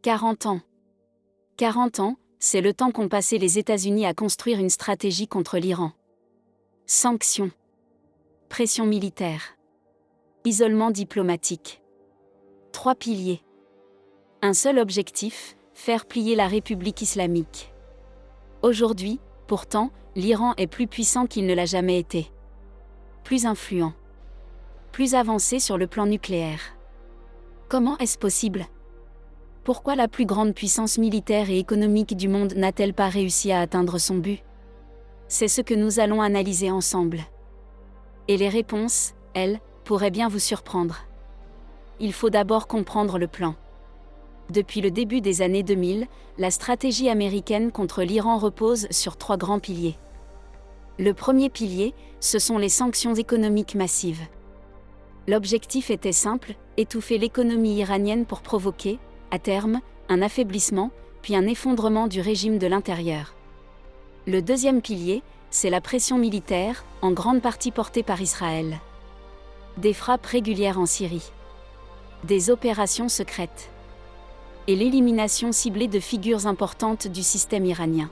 40 ans. 40 ans, c'est le temps qu'ont passé les États-Unis à construire une stratégie contre l'Iran. Sanctions. Pression militaire. Isolement diplomatique. 3 piliers. Un seul objectif, faire plier la République islamique. Aujourd'hui, pourtant, l'Iran est plus puissant qu'il ne l'a jamais été. Plus influent. Plus avancé sur le plan nucléaire. Comment est-ce possible ? Pourquoi la plus grande puissance militaire et économique du monde n'a-t-elle pas réussi à atteindre son but ? C'est ce que nous allons analyser ensemble. Et les réponses, elles, pourraient bien vous surprendre. Il faut d'abord comprendre le plan. Depuis le début des années 2000, la stratégie américaine contre l'Iran repose sur 3 grands piliers. Le premier pilier, ce sont les sanctions économiques massives. L'objectif était simple, étouffer l'économie iranienne pour provoquer, à terme, un affaiblissement, puis un effondrement du régime de l'intérieur. Le deuxième pilier, c'est la pression militaire, en grande partie portée par Israël. Des frappes régulières en Syrie. Des opérations secrètes. Et l'élimination ciblée de figures importantes du système iranien.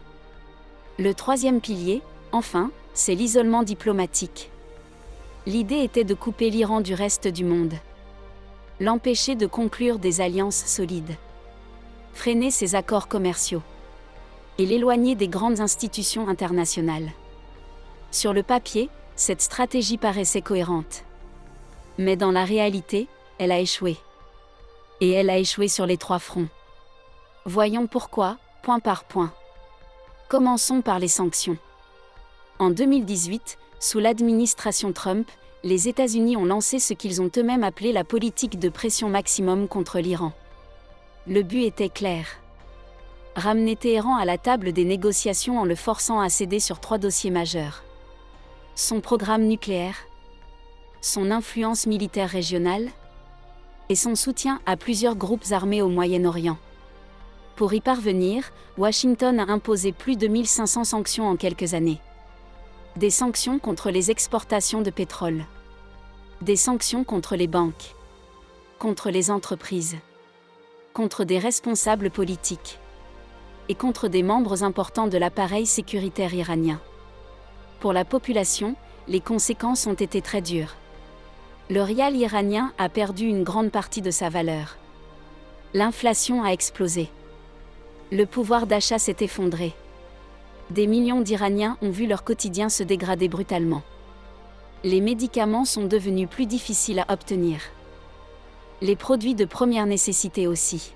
Le troisième pilier, enfin, c'est l'isolement diplomatique. L'idée était de couper l'Iran du reste du monde. L'empêcher de conclure des alliances solides. Freiner ses accords commerciaux. Et l'éloigner des grandes institutions internationales. Sur le papier, cette stratégie paraissait cohérente. Mais dans la réalité, elle a échoué. Et elle a échoué sur les 3 fronts. Voyons pourquoi, point par point. Commençons par les sanctions. En 2018, sous l'administration Trump, les États-Unis ont lancé ce qu'ils ont eux-mêmes appelé la politique de pression maximum contre l'Iran. Le but était clair. Ramener Téhéran à la table des négociations en le forçant à céder sur 3 dossiers majeurs. Son programme nucléaire, son influence militaire régionale, et son soutien à plusieurs groupes armés au Moyen-Orient. Pour y parvenir, Washington a imposé plus de 1500 sanctions en quelques années. Des sanctions contre les exportations de pétrole. Des sanctions contre les banques. Contre les entreprises. Contre des responsables politiques. Et contre des membres importants de l'appareil sécuritaire iranien. Pour la population, les conséquences ont été très dures. Le rial iranien a perdu une grande partie de sa valeur. L'inflation a explosé. Le pouvoir d'achat s'est effondré. Des millions d'Iraniens ont vu leur quotidien se dégrader brutalement. Les médicaments sont devenus plus difficiles à obtenir. Les produits de première nécessité aussi.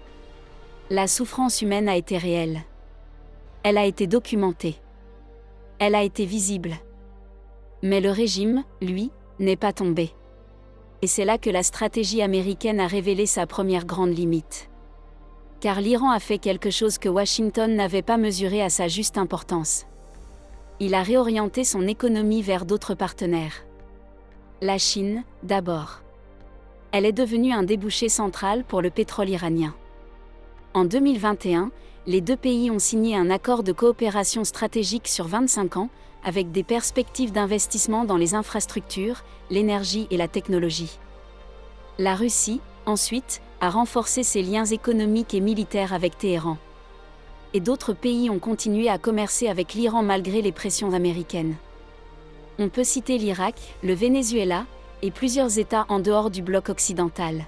La souffrance humaine a été réelle. Elle a été documentée. Elle a été visible. Mais le régime, lui, n'est pas tombé. Et c'est là que la stratégie américaine a révélé sa première grande limite. Car l'Iran a fait quelque chose que Washington n'avait pas mesuré à sa juste importance. Il a réorienté son économie vers d'autres partenaires. La Chine, d'abord. Elle est devenue un débouché central pour le pétrole iranien. En 2021, les 2 pays ont signé un accord de coopération stratégique sur 25 ans, avec des perspectives d'investissement dans les infrastructures, l'énergie et la technologie. La Russie, ensuite, a renforcé ses liens économiques et militaires avec Téhéran. Et d'autres pays ont continué à commercer avec l'Iran malgré les pressions américaines. On peut citer l'Irak, le Venezuela, et plusieurs États en dehors du bloc occidental.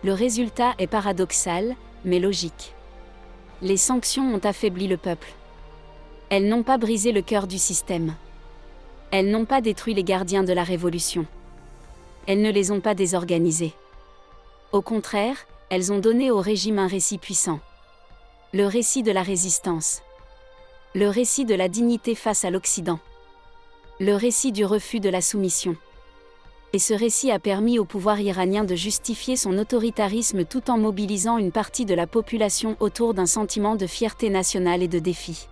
Le résultat est paradoxal, mais logique. Les sanctions ont affaibli le peuple. Elles n'ont pas brisé le cœur du système. Elles n'ont pas détruit les gardiens de la révolution. Elles ne les ont pas désorganisés. Au contraire, elles ont donné au régime un récit puissant. Le récit de la résistance. Le récit de la dignité face à l'Occident. Le récit du refus de la soumission. Et ce récit a permis au pouvoir iranien de justifier son autoritarisme tout en mobilisant une partie de la population autour d'un sentiment de fierté nationale et de défi.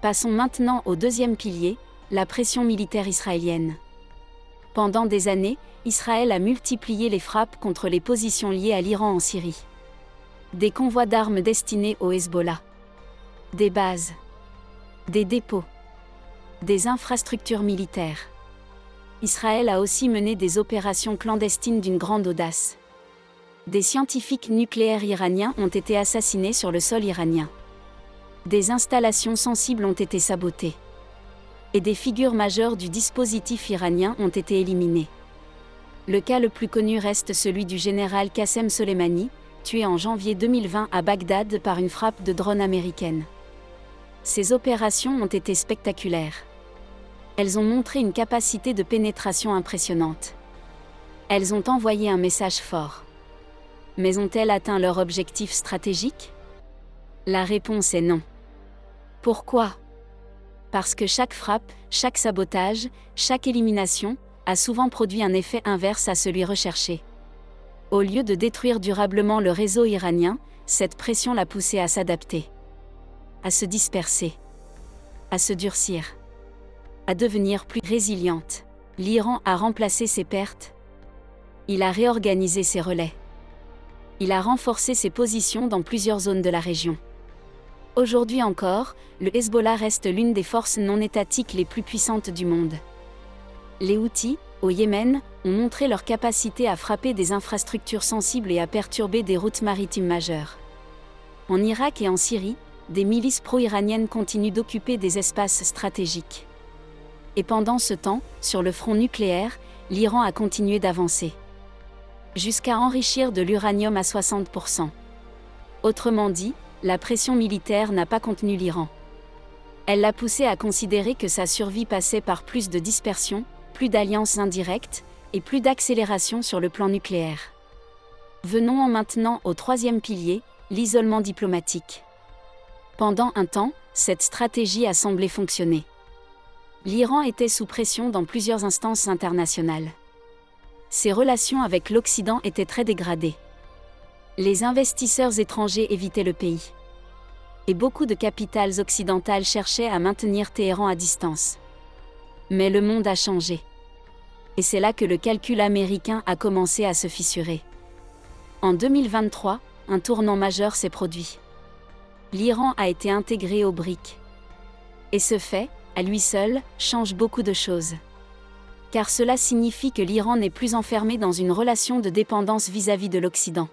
Passons maintenant au deuxième pilier, la pression militaire israélienne. Pendant des années, Israël a multiplié les frappes contre les positions liées à l'Iran en Syrie. Des convois d'armes destinés au Hezbollah. Des bases. Des dépôts. Des infrastructures militaires. Israël a aussi mené des opérations clandestines d'une grande audace. Des scientifiques nucléaires iraniens ont été assassinés sur le sol iranien. Des installations sensibles ont été sabotées. Et des figures majeures du dispositif iranien ont été éliminées. Le cas le plus connu reste celui du général Qassem Soleimani, tué en janvier 2020 à Bagdad par une frappe de drone américaine. Ces opérations ont été spectaculaires. Elles ont montré une capacité de pénétration impressionnante. Elles ont envoyé un message fort. Mais ont-elles atteint leur objectif stratégique? La réponse est non. Pourquoi? Parce que chaque frappe, chaque sabotage, chaque élimination, a souvent produit un effet inverse à celui recherché. Au lieu de détruire durablement le réseau iranien, cette pression l'a poussé à s'adapter, à se disperser, à se durcir, à devenir plus résiliente. L'Iran a remplacé ses pertes. Il a réorganisé ses relais. Il a renforcé ses positions dans plusieurs zones de la région. Aujourd'hui encore, le Hezbollah reste l'une des forces non étatiques les plus puissantes du monde. Les Houthis, au Yémen, ont montré leur capacité à frapper des infrastructures sensibles et à perturber des routes maritimes majeures. En Irak et en Syrie, des milices pro-iraniennes continuent d'occuper des espaces stratégiques. Et pendant ce temps, sur le front nucléaire, l'Iran a continué d'avancer, jusqu'à enrichir de l'uranium à 60%. Autrement dit, la pression militaire n'a pas contenu l'Iran. Elle l'a poussé à considérer que sa survie passait par plus de dispersion, plus d'alliances indirectes, et plus d'accélération sur le plan nucléaire. Venons maintenant au troisième pilier, l'isolement diplomatique. Pendant un temps, cette stratégie a semblé fonctionner. L'Iran était sous pression dans plusieurs instances internationales. Ses relations avec l'Occident étaient très dégradées. Les investisseurs étrangers évitaient le pays. Et beaucoup de capitales occidentales cherchaient à maintenir Téhéran à distance. Mais le monde a changé. Et c'est là que le calcul américain a commencé à se fissurer. En 2023, un tournant majeur s'est produit. L'Iran a été intégré aux BRICS. Et ce fait, à lui seul, change beaucoup de choses. Car cela signifie que l'Iran n'est plus enfermé dans une relation de dépendance vis-à-vis de l'Occident.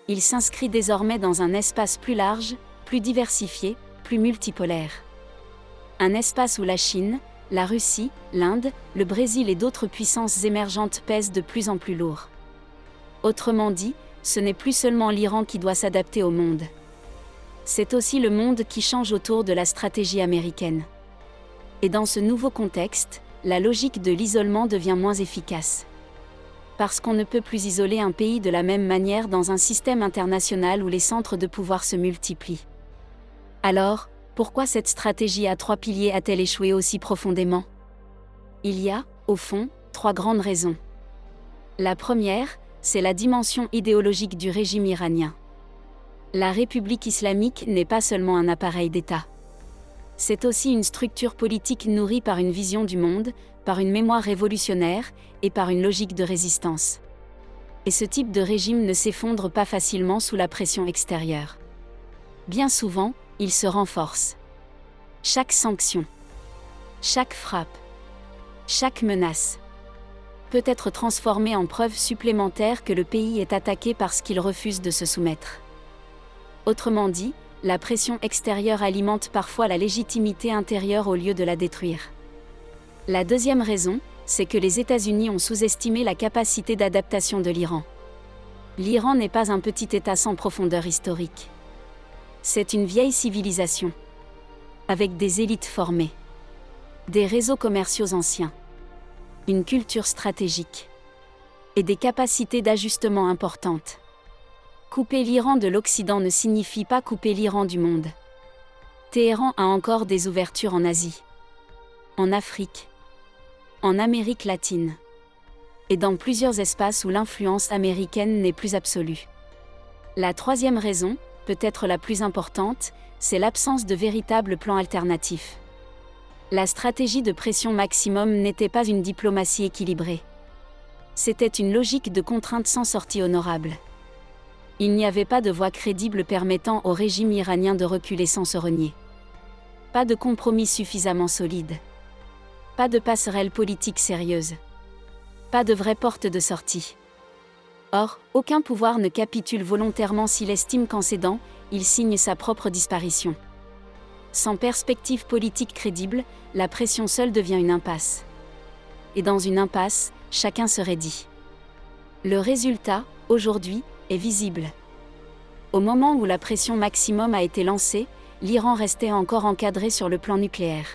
Il s'inscrit désormais dans un espace plus large, plus diversifié, plus multipolaire. Un espace où la Chine, la Russie, l'Inde, le Brésil et d'autres puissances émergentes pèsent de plus en plus lourd. Autrement dit, ce n'est plus seulement l'Iran qui doit s'adapter au monde. C'est aussi le monde qui change autour de la stratégie américaine. Et dans ce nouveau contexte, la logique de l'isolement devient moins efficace. Parce qu'on ne peut plus isoler un pays de la même manière dans un système international où les centres de pouvoir se multiplient. Alors, pourquoi cette stratégie à 3 piliers a-t-elle échoué aussi profondément? Il y a, au fond, 3 grandes raisons. La première, c'est la dimension idéologique du régime iranien. La République islamique n'est pas seulement un appareil d'État. C'est aussi une structure politique nourrie par une vision du monde, par une mémoire révolutionnaire, et par une logique de résistance. Et ce type de régime ne s'effondre pas facilement sous la pression extérieure. Bien souvent, il se renforce. Chaque sanction, chaque frappe, chaque menace peut être transformée en preuve supplémentaire que le pays est attaqué parce qu'il refuse de se soumettre. Autrement dit, la pression extérieure alimente parfois la légitimité intérieure au lieu de la détruire. La deuxième raison, c'est que les États-Unis ont sous-estimé la capacité d'adaptation de l'Iran. L'Iran n'est pas un petit État sans profondeur historique. C'est une vieille civilisation, avec des élites formées, des réseaux commerciaux anciens, une culture stratégique et des capacités d'ajustement importantes. Couper l'Iran de l'Occident ne signifie pas couper l'Iran du monde. Téhéran a encore des ouvertures en Asie, en Afrique, en Amérique latine, et dans plusieurs espaces où l'influence américaine n'est plus absolue. La troisième raison, peut-être la plus importante, c'est l'absence de véritable plan alternatif. La stratégie de pression maximum n'était pas une diplomatie équilibrée. C'était une logique de contrainte sans sortie honorable. Il n'y avait pas de voie crédible permettant au régime iranien de reculer sans se renier. Pas de compromis suffisamment solide. Pas de passerelle politique sérieuse. Pas de vraie porte de sortie. Or, aucun pouvoir ne capitule volontairement s'il estime qu'en cédant, il signe sa propre disparition. Sans perspective politique crédible, la pression seule devient une impasse. Et dans une impasse, chacun se raidit. Le résultat, aujourd'hui, est visible. Au moment où la pression maximum a été lancée, l'Iran restait encore encadré sur le plan nucléaire.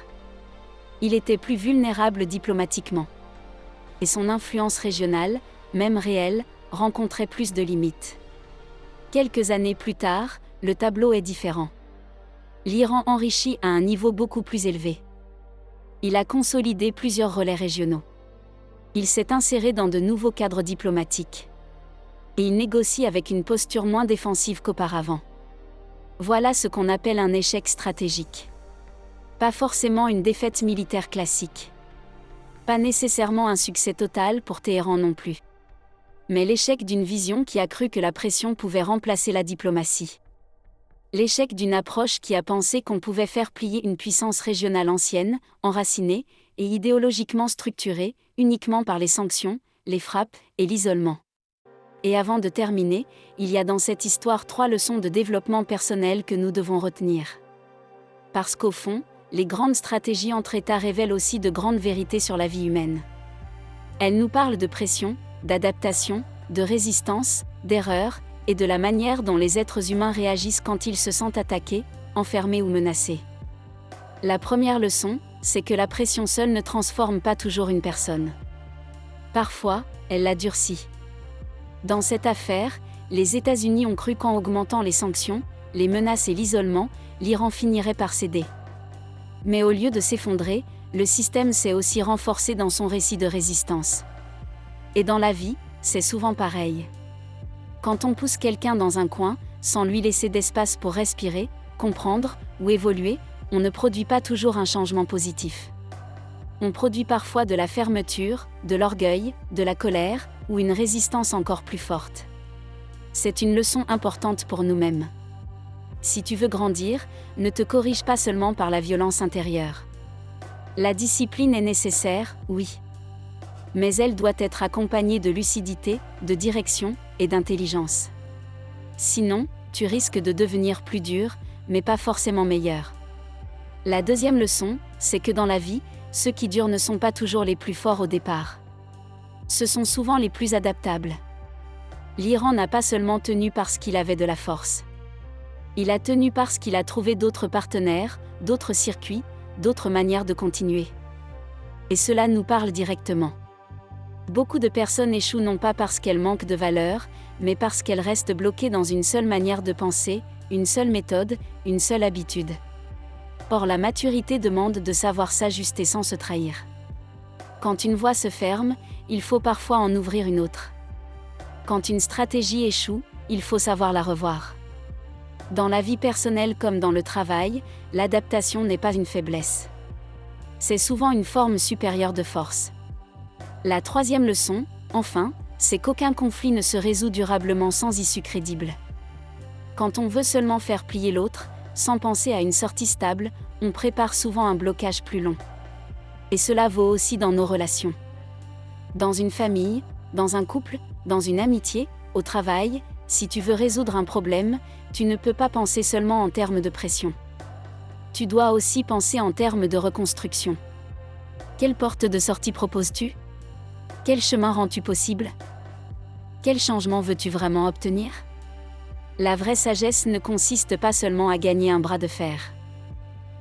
Il était plus vulnérable diplomatiquement. Et son influence régionale, même réelle, rencontrait plus de limites. Quelques années plus tard, le tableau est différent. L'Iran enrichit à un niveau beaucoup plus élevé. Il a consolidé plusieurs relais régionaux. Il s'est inséré dans de nouveaux cadres diplomatiques. Et il négocie avec une posture moins défensive qu'auparavant. Voilà ce qu'on appelle un échec stratégique. Pas forcément une défaite militaire classique. Pas nécessairement un succès total pour Téhéran non plus. Mais l'échec d'une vision qui a cru que la pression pouvait remplacer la diplomatie. L'échec d'une approche qui a pensé qu'on pouvait faire plier une puissance régionale ancienne, enracinée et idéologiquement structurée, uniquement par les sanctions, les frappes et l'isolement. Et avant de terminer, il y a dans cette histoire 3 leçons de développement personnel que nous devons retenir. Parce qu'au fond, les grandes stratégies entre États révèlent aussi de grandes vérités sur la vie humaine. Elles nous parlent de pression, d'adaptation, de résistance, d'erreur, et de la manière dont les êtres humains réagissent quand ils se sentent attaqués, enfermés ou menacés. La première leçon, c'est que la pression seule ne transforme pas toujours une personne. Parfois, elle la durcit. Dans cette affaire, les États-Unis ont cru qu'en augmentant les sanctions, les menaces et l'isolement, l'Iran finirait par céder. Mais au lieu de s'effondrer, le système s'est aussi renforcé dans son récit de résistance. Et dans la vie, c'est souvent pareil. Quand on pousse quelqu'un dans un coin, sans lui laisser d'espace pour respirer, comprendre ou évoluer, on ne produit pas toujours un changement positif. On produit parfois de la fermeture, de l'orgueil, de la colère, ou une résistance encore plus forte. C'est une leçon importante pour nous-mêmes. Si tu veux grandir, ne te corrige pas seulement par la violence intérieure. La discipline est nécessaire, oui. Mais elle doit être accompagnée de lucidité, de direction et d'intelligence. Sinon, tu risques de devenir plus dur, mais pas forcément meilleur. La deuxième leçon, c'est que dans la vie, ceux qui durent ne sont pas toujours les plus forts au départ. Ce sont souvent les plus adaptables. L'Iran n'a pas seulement tenu parce qu'il avait de la force. Il a tenu parce qu'il a trouvé d'autres partenaires, d'autres circuits, d'autres manières de continuer. Et cela nous parle directement. Beaucoup de personnes échouent non pas parce qu'elles manquent de valeur, mais parce qu'elles restent bloquées dans une seule manière de penser, une seule méthode, une seule habitude. Or la maturité demande de savoir s'ajuster sans se trahir. Quand une voie se ferme, il faut parfois en ouvrir une autre. Quand une stratégie échoue, il faut savoir la revoir. Dans la vie personnelle comme dans le travail, l'adaptation n'est pas une faiblesse. C'est souvent une forme supérieure de force. La troisième leçon, enfin, c'est qu'aucun conflit ne se résout durablement sans issue crédible. Quand on veut seulement faire plier l'autre, sans penser à une sortie stable, on prépare souvent un blocage plus long. Et cela vaut aussi dans nos relations. Dans une famille, dans un couple, dans une amitié, au travail, si tu veux résoudre un problème, tu ne peux pas penser seulement en termes de pression. Tu dois aussi penser en termes de reconstruction. Quelle porte de sortie proposes-tu ? Quel chemin rends-tu possible ? Quel changement veux-tu vraiment obtenir ? La vraie sagesse ne consiste pas seulement à gagner un bras de fer.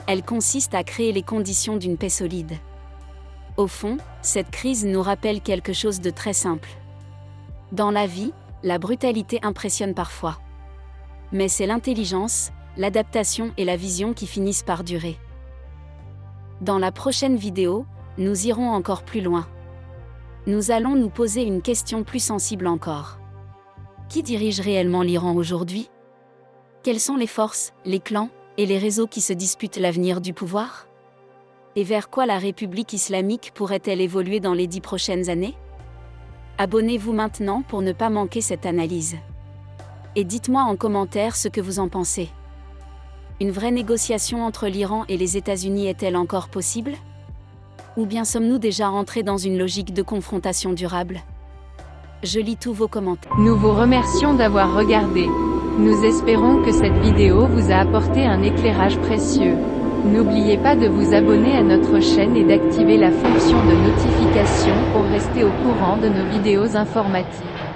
Elle consiste à créer les conditions d'une paix solide. Au fond, cette crise nous rappelle quelque chose de très simple. Dans la vie, la brutalité impressionne parfois. Mais c'est l'intelligence, l'adaptation et la vision qui finissent par durer. Dans la prochaine vidéo, nous irons encore plus loin. Nous allons nous poser une question plus sensible encore. Qui dirige réellement l'Iran aujourd'hui ? Quelles sont les forces, les clans et les réseaux qui se disputent l'avenir du pouvoir ? Et vers quoi la République islamique pourrait-elle évoluer dans les 10 prochaines années ? Abonnez-vous maintenant pour ne pas manquer cette analyse. Et dites-moi en commentaire ce que vous en pensez. Une vraie négociation entre l'Iran et les États-Unis est-elle encore possible ? Ou bien sommes-nous déjà entrés dans une logique de confrontation durable ? Je lis tous vos commentaires. Nous vous remercions d'avoir regardé. Nous espérons que cette vidéo vous a apporté un éclairage précieux. N'oubliez pas de vous abonner à notre chaîne et d'activer la fonction de notification pour rester au courant de nos vidéos informatives.